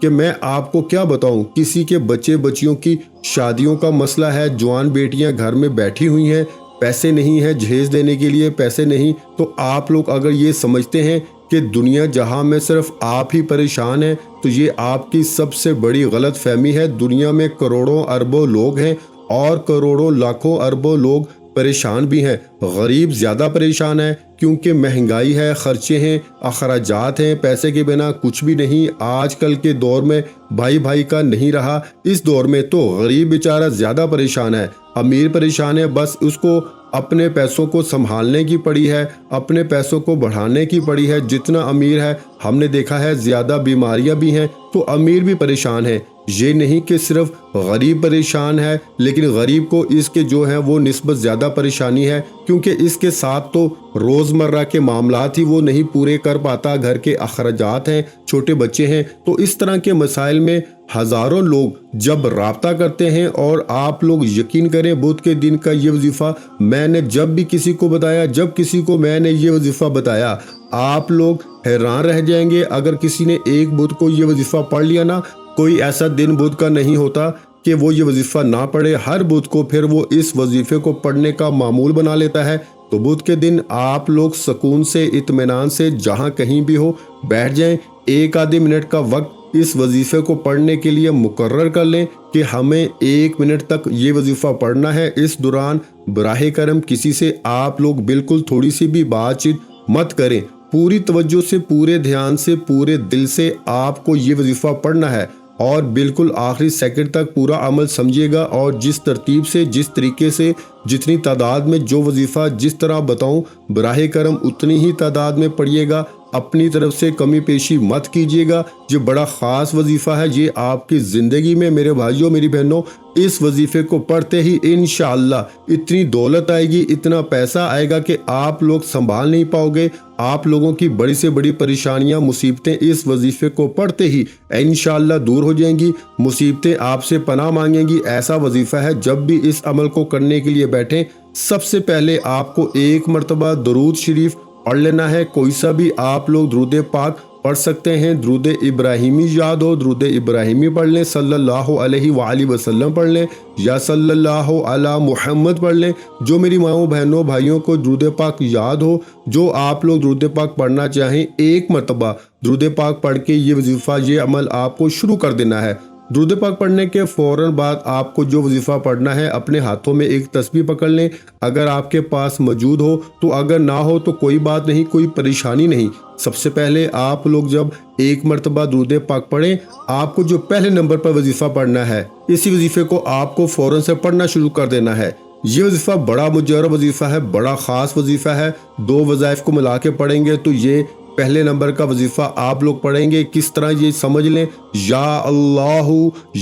کہ میں آپ کو کیا بتاؤں، کسی کے بچے بچیوں کی شادیوں کا مسئلہ ہے، جوان بیٹیاں گھر میں بیٹھی ہوئی ہیں، پیسے نہیں ہیں جہیز دینے کے لیے، پیسے نہیں، تو آپ لوگ اگر یہ سمجھتے ہیں کہ دنیا جہاں میں صرف آپ ہی پریشان ہیں تو یہ آپ کی سب سے بڑی غلط فہمی ہے۔ دنیا میں کروڑوں اربوں لوگ ہیں اور کروڑوں لاکھوں اربوں لوگ پریشان بھی ہیں۔ غریب زیادہ پریشان ہے کیونکہ مہنگائی ہے، خرچے ہیں، اخراجات ہیں، پیسے کے بنا کچھ بھی نہیں۔ آج کل کے دور میں بھائی بھائی کا نہیں رہا، اس دور میں تو غریب بیچارہ زیادہ پریشان ہے، امیر پریشان ہے، بس اس کو اپنے پیسوں کو سنبھالنے کی پڑی ہے، اپنے پیسوں کو بڑھانے کی پڑی ہے۔ جتنا امیر ہے ہم نے دیکھا ہے زیادہ بیماریاں بھی ہیں تو امیر بھی پریشان ہے۔ یہ نہیں کہ صرف غریب پریشان ہے، لیکن غریب کو اس کے جو ہیں وہ نسبت زیادہ پریشانی ہے کیونکہ اس کے ساتھ تو روزمرہ کے معاملات ہی وہ نہیں پورے کر پاتا، گھر کے اخراجات ہیں، چھوٹے بچے ہیں، تو اس طرح کے مسائل میں ہزاروں لوگ جب رابطہ کرتے ہیں۔ اور آپ لوگ یقین کریں بدھ کے دن کا یہ وظیفہ میں نے جب بھی کسی کو بتایا، جب کسی کو میں نے یہ وظیفہ بتایا، آپ لوگ حیران رہ جائیں گے۔ اگر کسی نے ایک بدھ کو یہ وظیفہ پڑھ لیا نا، کوئی ایسا دن بدھ کا نہیں ہوتا کہ وہ یہ وظیفہ نہ پڑھے، ہر بدھ کو پھر وہ اس وظیفے کو پڑھنے کا معمول بنا لیتا ہے۔ تو بدھ کے دن آپ لوگ سکون سے، اطمینان سے، جہاں کہیں بھی ہو بیٹھ جائیں، ایک آدھے منٹ کا وقت اس وظیفے کو پڑھنے کے لیے مقرر کر لیں کہ ہمیں 1 منٹ تک یہ وظیفہ پڑھنا ہے۔ اس دوران براہ کرم کسی سے آپ لوگ بالکل تھوڑی سی بھی بات چیت مت کریں، پوری توجہ سے، پورے دھیان سے، پورے دل سے آپ کو یہ وظیفہ پڑھنا ہے اور بالکل آخری سیکنڈ تک پورا عمل سمجھیے گا۔ اور جس ترتیب سے، جس طریقے سے، جتنی تعداد میں جو وظیفہ جس طرح بتاؤں براہ کرم اتنی ہی تعداد میں پڑھیے گا، اپنی طرف سے کمی پیشی مت کیجیے گا۔ یہ بڑا خاص وظیفہ ہے، یہ آپ کی زندگی میں میرے بھائیوں میری بہنوں اس وظیفے کو پڑھتے ہی انشاءاللہ اتنی دولت آئے گی، اتنا پیسہ آئے گا کہ آپ لوگ سنبھال نہیں پاؤ گے۔ آپ لوگوں کی بڑی سے بڑی پریشانیاں، مصیبتیں اس وظیفے کو پڑھتے ہی انشاءاللہ دور ہو جائیں گی، مصیبتیں آپ سے پناہ مانگیں گی۔ ایسا وظیفہ ہے جب بھی اس عمل کو کرنے کے لیے بیٹھیں، سب سے پہلے آپ کو 1 مرتبہ درود شریف پڑھ لینا ہے۔ کوئی سا بھی آپ لوگ درود پاک پڑھ سکتے ہیں، درود ابراہیمی یاد ہو درود ابراہیمی پڑھ لیں، صلی اللہ علیہ وآلہ وسلم پڑھ لیں، یا صلی اللہ علی محمد پڑھ لیں۔ جو میری ماؤں بہنوں بھائیوں کو درود پاک یاد ہو، جو آپ لوگ درود پاک پڑھنا چاہیں، 1 مرتبہ درود پاک پڑھ کے یہ وظیفہ، یہ عمل آپ کو شروع کر دینا ہے۔ درود پاک پڑھنے کے فوراً بعد آپ کو جو وظیفہ پڑھنا ہے، اپنے ہاتھوں میں ایک تسبیح پکڑ لیں، اگر آپ کے پاس موجود ہو تو، اگر نہ ہو تو کوئی بات نہیں، کوئی پریشانی نہیں۔ سب سے پہلے آپ لوگ جب 1 مرتبہ درود پاک پڑھیں، آپ کو جو پہلے نمبر پر وظیفہ پڑھنا ہے، اسی وظیفے کو آپ کو فوراً سے پڑھنا شروع کر دینا ہے۔ یہ وظیفہ بڑا مجرب وظیفہ ہے، بڑا خاص وظیفہ ہے۔ 2 وظائف کو ملا کے پڑھیں گے تو یہ پہلے نمبر کا وظیفہ آپ لوگ پڑھیں گے۔ کس طرح یہ سمجھ لیں، یا اللہ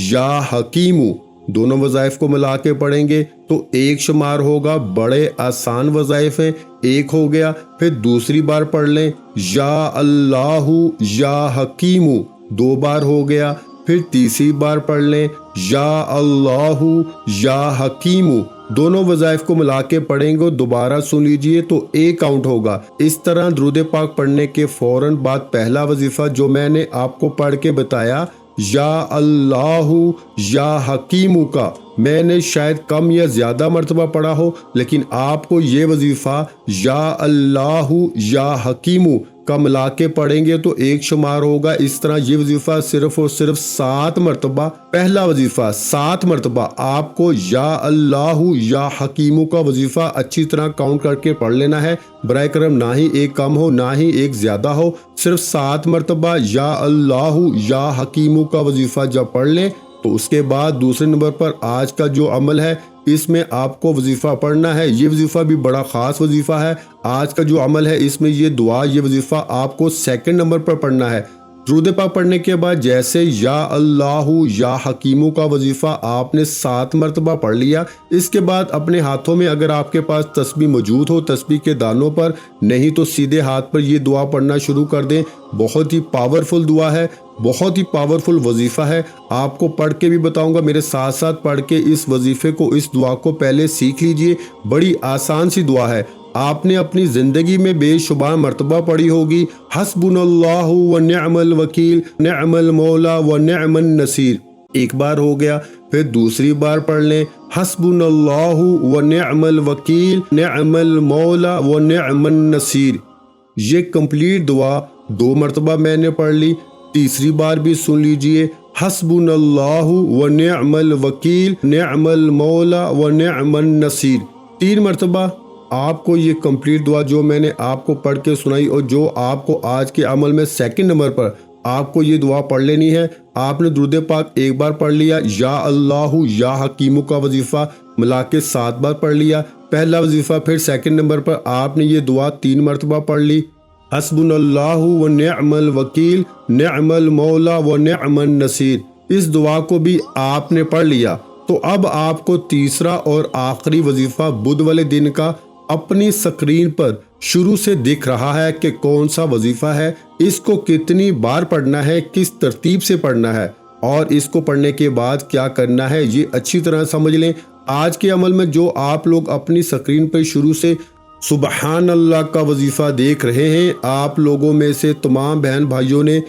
یا حکیم، دونوں وظائف کو ملا کے پڑھیں گے تو 1 شمار ہوگا۔ بڑے آسان وظائف ہیں، 1 ہو گیا۔ پھر دوسری بار پڑھ لیں، یا اللہ یا حکیم، 2 بار ہو گیا۔ پھر تیسری بار پڑھ لیں، یا اللہ یا حکیم، دونوں وظائف کو ملا کے پڑھیں گے، دوبارہ سن لیجئے تو 1 کاؤنٹ ہوگا۔ اس طرح درود پاک پڑھنے کے فوراً بعد پہلا وظیفہ جو میں نے آپ کو پڑھ کے بتایا، یا اللہ یا حکیم کا، میں نے شاید کم یا زیادہ مرتبہ پڑھا ہو، لیکن آپ کو یہ وظیفہ یا اللہ یا حکیم کا ملا کے پڑھیں گے تو 1 شمار ہوگا۔ اس طرح یہ وظیفہ صرف اور صرف 7 مرتبہ، پہلا وظیفہ 7 مرتبہ آپ کو یا اللہ یا حکیم کا وظیفہ اچھی طرح کاؤنٹ کر کے پڑھ لینا ہے۔ برائے کرم نہ ہی 1 کم ہو نہ ہی 1 زیادہ ہو، صرف 7 مرتبہ یا اللہ یا حکیم کا وظیفہ جب پڑھ لیں تو اس کے بعد دوسرے نمبر پر آج کا جو عمل ہے، اس میں آپ کو وظیفہ پڑھنا ہے۔ یہ وظیفہ بھی بڑا خاص وظیفہ ہے۔ آج کا جو عمل ہے اس میں یہ دعا، یہ وظیفہ آپ کو 2nd نمبر پر پڑھنا ہے۔ درود پاک پڑھنے کے بعد جیسے یا اللہ یا حکیم کا وظیفہ آپ نے 7 مرتبہ پڑھ لیا، اس کے بعد اپنے ہاتھوں میں اگر آپ کے پاس تسبیح موجود ہو، تسبیح کے دانوں پر، نہیں تو سیدھے ہاتھ پر یہ دعا پڑھنا شروع کر دیں۔ بہت ہی پاورفل دعا ہے، بہت ہی پاورفل وظیفہ ہے۔ آپ کو پڑھ کے بھی بتاؤں گا، میرے ساتھ ساتھ پڑھ کے اس وظیفے کو، اس دعا کو پہلے سیکھ لیجئے۔ بڑی آسان سی دعا ہے، آپ نے اپنی زندگی میں بے شمار مرتبہ پڑھی ہوگی حسبنا و نعم الوکیل نعم المولا و نعم النصیر۔ ایک بار ہو گیا، پھر دوسری بار پڑھ لیں حسبنا و نعم الوکیل نعم المولا و نعم النصیر۔ یہ کمپلیٹ دعا 2 مرتبہ میں نے پڑھ لی، تیسری بار بھی سن لیجئے حسبنا اللہ و نعم الوکیل نعم المولا و نعم النصیر۔ 3 مرتبہ آپ کو یہ کمپلیٹ دعا جو میں نے آپ کو پڑھ کے سنائی اور جو آپ کو آج کے عمل میں 2 نمبر پر آپ کو یہ دعا پڑھ لینی ہے۔ آپ نے درود پاک ایک بار پڑھ لیا، یا اللہ یا حکیمو کا وظیفہ ملا کے 7 بار پڑھ لیا پہلا وظیفہ، پھر 2 نمبر پر آپ نے یہ دعا 3 مرتبہ پڑھ لی حسبنا اللہ و نعم الوکیل نعم المولا و نعم النصیر۔ اس دعا کو بھی آپ نے پڑھ لیا، تو اب آپ کو تیسرا اور آخری وظیفہ بدھ والے دن کا اپنی سکرین پر شروع سے دکھ رہا ہے کہ کون سا وظیفہ ہے، اس کو کتنی بار پڑھنا ہے، کس ترتیب سے پڑھنا ہے اور اس کو پڑھنے کے بعد کیا کرنا ہے، یہ اچھی طرح سمجھ لیں۔ آج کے عمل میں جو آپ لوگ اپنی سکرین پر شروع سے سبحان اللہ کا وظیفہ دیکھ رہے ہیں، آپ لوگوں میں سے تمام بہن بھائیوں نے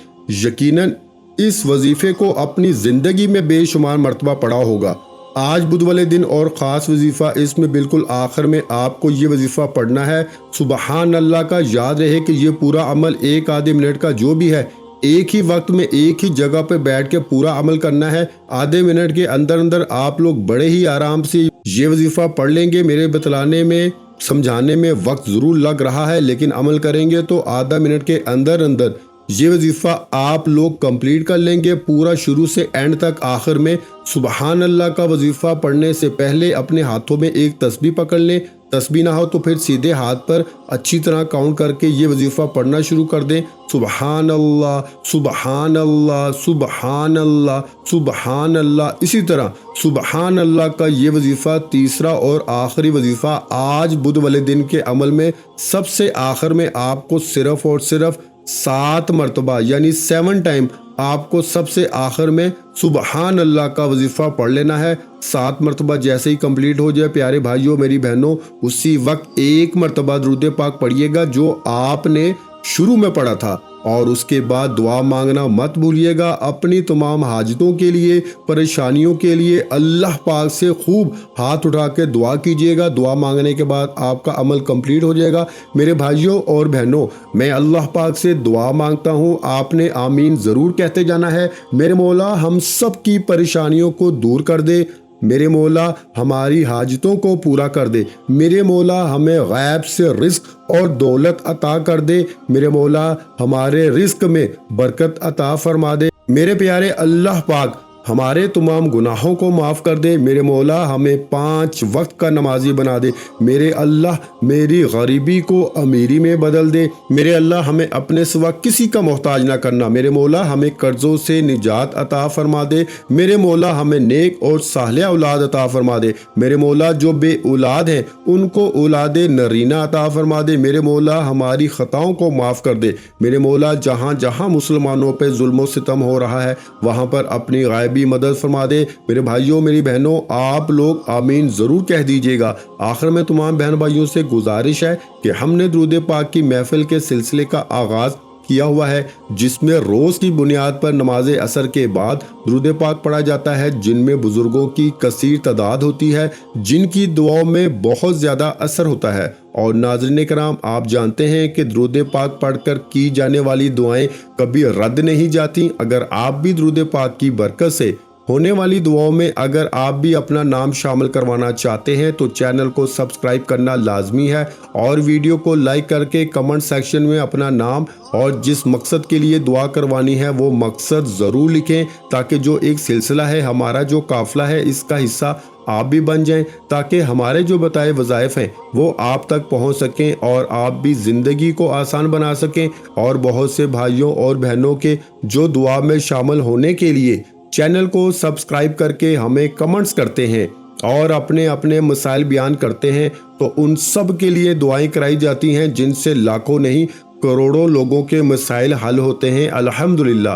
یقیناً اس وظیفے کو اپنی زندگی میں بے شمار مرتبہ پڑھا ہوگا۔ آج بدھ والے دن اور خاص وظیفہ، اس میں بالکل آخر میں آپ کو یہ وظیفہ پڑھنا ہے سبحان اللہ کا۔ یاد رہے کہ یہ پورا عمل 1 آدھے منٹ کا جو بھی ہے، ایک ہی وقت میں ایک ہی جگہ پہ بیٹھ کے پورا عمل کرنا ہے۔ آدھے منٹ کے اندر اندر آپ لوگ بڑے ہی آرام سے یہ وظیفہ پڑھ لیں گے۔ میرے بتلانے میں سمجھانے میں وقت ضرور لگ رہا ہے، لیکن عمل کریں گے تو آدھا منٹ کے اندر اندر یہ وظیفہ آپ لوگ کمپلیٹ کر لیں گے پورا، شروع سے اینڈ تک۔ آخر میں سبحان اللہ کا وظیفہ پڑھنے سے پہلے اپنے ہاتھوں میں ایک تسبیح پکڑ لیں، تسبیح نہ ہو تو پھر سیدھے ہاتھ پر اچھی طرح کاؤنٹ کر کے یہ وظیفہ پڑھنا شروع کر دیں سبحان اللہ سبحان اللہ سبحان اللہ سبحان اللہ۔ اسی طرح سبحان اللہ کا یہ وظیفہ تیسرا اور آخری وظیفہ آج بدھ والے دن کے عمل میں سب سے آخر میں آپ کو صرف اور صرف 7 مرتبہ یعنی 7 ٹائم آپ کو سب سے آخر میں سبحان اللہ کا وظیفہ پڑھ لینا ہے۔ 7 مرتبہ جیسے ہی کمپلیٹ ہو جائے پیارے بھائیوں میری بہنوں، اسی وقت 1 مرتبہ درود پاک پڑھیے گا جو آپ نے شروع میں پڑھا تھا، اور اس کے بعد دعا مانگنا مت بھولیے گا۔ اپنی تمام حاجتوں کے لیے، پریشانیوں کے لیے اللہ پاک سے خوب ہاتھ اٹھا کے دعا کیجیے گا۔ دعا مانگنے کے بعد آپ کا عمل کمپلیٹ ہو جائے گا۔ میرے بھائیوں اور بہنوں، میں اللہ پاک سے دعا مانگتا ہوں، آپ نے آمین ضرور کہتے جانا ہے۔ میرے مولا ہم سب کی پریشانیوں کو دور کر دے، میرے مولا ہماری حاجتوں کو پورا کر دے، میرے مولا ہمیں غیب سے رزق اور دولت عطا کر دے، میرے مولا ہمارے رزق میں برکت عطا فرما دے، میرے پیارے اللہ پاک ہمارے تمام گناہوں کو معاف کر دے، میرے مولا ہمیں 5 وقت کا نمازی بنا دے، میرے اللہ میری غریبی کو امیری میں بدل دے، میرے اللہ ہمیں اپنے سوا کسی کا محتاج نہ کرنا، میرے مولا ہمیں قرضوں سے نجات عطا فرما دے، میرے مولا ہمیں نیک اور صالح اولاد عطا فرما دے، میرے مولا جو بے اولاد ہیں ان کو اولاد نرینہ عطا فرما دے، میرے مولا ہماری خطاؤں کو معاف کر دے، میرے مولا جہاں جہاں مسلمانوں پہ ظلم و ستم ہو رہا ہے وہاں پر اپنی غائبی مدد فرما دے۔ میرے بھائیوں میری بہنوں، آپ لوگ آمین ضرور کہہ دیجئے گا۔ آخر میں تمام بہن بھائیوں سے گزارش ہے کہ ہم نے درود پاک کی محفل کے سلسلے کا آغاز کیا ہوا ہے، جس میں روز کی بنیاد پر نماز عصر کے بعد درود پاک پڑھا جاتا ہے، جن میں بزرگوں کی کثیر تعداد ہوتی ہے، جن کی دعاؤں میں بہت زیادہ اثر ہوتا ہے۔ اور ناظرین کرام، آپ جانتے ہیں کہ درود پاک پڑھ کر کی جانے والی دعائیں کبھی رد نہیں جاتی۔ اگر آپ بھی درود پاک کی برکت سے ہونے والی دعاؤں میں اگر آپ بھی اپنا نام شامل کروانا چاہتے ہیں تو چینل کو سبسکرائب کرنا لازمی ہے، اور ویڈیو کو لائک کر کے کمنٹ سیکشن میں اپنا نام اور جس مقصد کے لیے دعا کروانی ہے وہ مقصد ضرور لکھیں، تاکہ جو ایک سلسلہ ہے ہمارا، جو قافلہ ہے، اس کا حصہ آپ بھی بن جائیں، تاکہ ہمارے جو بتائے وظائف ہیں وہ آپ تک پہنچ سکیں اور آپ بھی زندگی کو آسان بنا سکیں۔ اور بہت سے بھائیوں اور بہنوں کے جو دعا میں شامل ہونے کے لیے چینل کو سبسکرائب کر کے ہمیں کمنٹس کرتے ہیں اور اپنے اپنے مسائل بیان کرتے ہیں، تو ان سب کے لیے دعائیں کرائی جاتی ہیں، جن سے لاکھوں نہیں کروڑوں لوگوں کے مسائل حل ہوتے ہیں الحمدللہ۔